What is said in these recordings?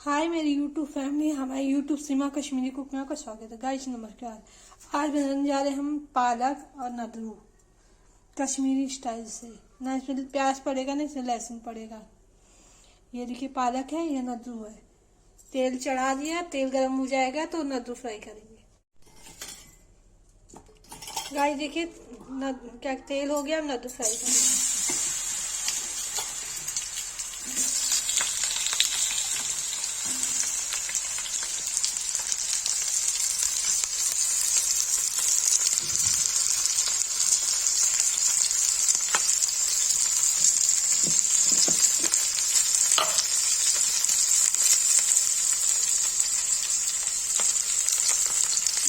हाय मेरी YouTube family, हमारे YouTube सीमा Kashmiri cook में आपका स्वागत है। गाइस नमस्कार। आज बनाने जा रहे हैं हम पालक और नदरू कश्मीरी स्टाइल से। ना इसमें प्याज पड़ेगा ना इसमें लहसुन पड़ेगा। ये देखिए पालक है, ये नदरू है। तेल चढ़ा दिया, तेल गर्म हो जाएगा तो नदरू फ्राई करेंगे। गाइस देखिए क्या तेल हो गया, हम नदरू फ्राई करेंगे।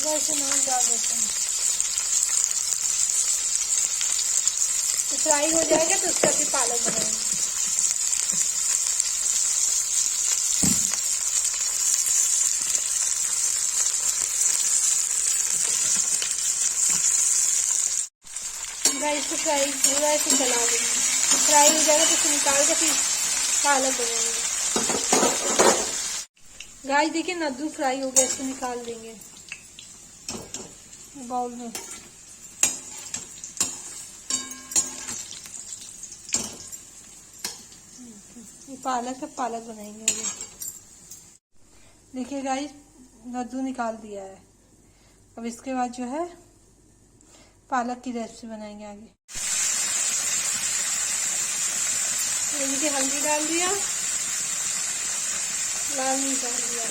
वैसे नमक डाल देते हैं, तो फ्राई हो जाएगा तो उसका भी पालक बनाएंगे। गाइस को फ्राई पूरा ऐसे चला देंगे, फ्राई हो जाएगा तो इसे निकाल के फिर पालक बनाएंगे। गाइस देखिए नद्दू फ्राई हो गया, इसको निकाल देंगे बाउल में। ये पालक है, पालक बनाएंगे अभी। देखिए गाइस नद्दू निकाल दिया है। अब इसके बाद जो है पालक की रेसिपी बनाएंगे आगे। देखिए हल्दी डाल दिया, लाल मिर्च डाल दिया,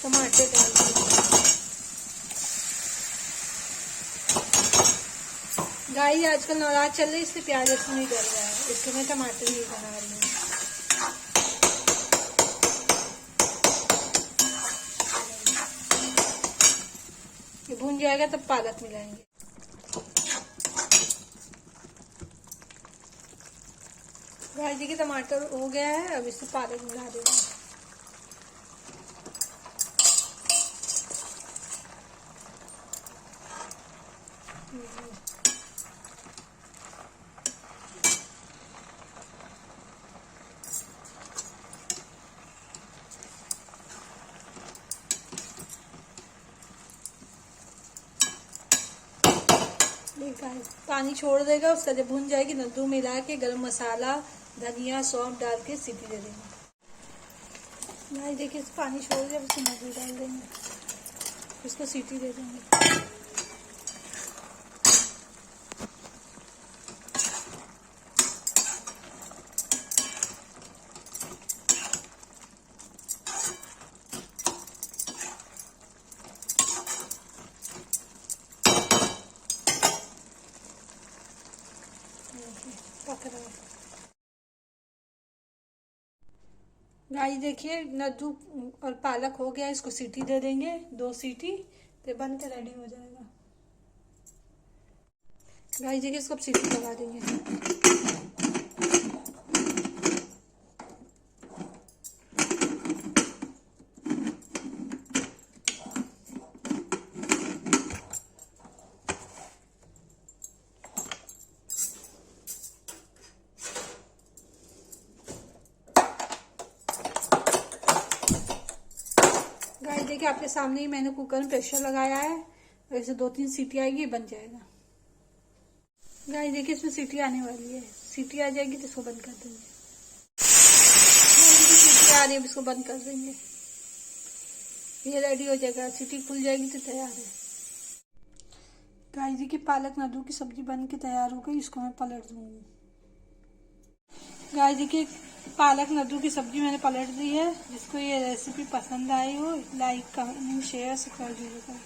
टमाटर डाल दिए। गाइस आजकल नवरात्र चल रही है, इससे प्याज लहसुन नहीं डल रहा है, इसके मैं टमाटर ही बना रही हूँ। ये भून जाएगा तब पालक मिलाएंगे। गाइस देखिए टमाटर हो गया है, अब इसमें पालक मिला देंगे। पानी छोड़ देगा, उसका जब भून जाएगी नद्दू मिला के गरम मसाला धनिया सौंफ डाल के सीटी दे देंगे। नहीं देखिए पानी छोड़ दिया, उसको नद्दू डाल देंगे, उसको सीटी दे देंगे। गाइस देखिए नद्दू और पालक हो गया, इसको सीटी दे देंगे 2 सीटी तो बन के रेडी हो जाएगा। गाइस देखिए इसको अब सीटी लगा देंगे। गाइस देखिए आपके सामने ही मैंने कुकर में प्रेशर लगाया है, वैसे 2-3 सीटी आएगी बन जाएगा। गाइस देखिए इसमें सीटी आने वाली है, सीटी आ जाएगी तो इसको बंद कर देंगे। सीटी आ रही है, इसको बंद कर देंगे। ये रेडी हो जाएगा, सीटी खुल जाएगी तो तैयार है। गाइस देखिए पालक नद्दू की सब्जी बन के तैयार हो गई, इसको मैं पलट दूंगी। गाइस देखिए पालक नद्दू की सब्जी मैंने पलट दी है। जिसको ये रेसिपी पसंद आई हो लाइक कमेंट शेयर सब्सक्राइब जरूर करें।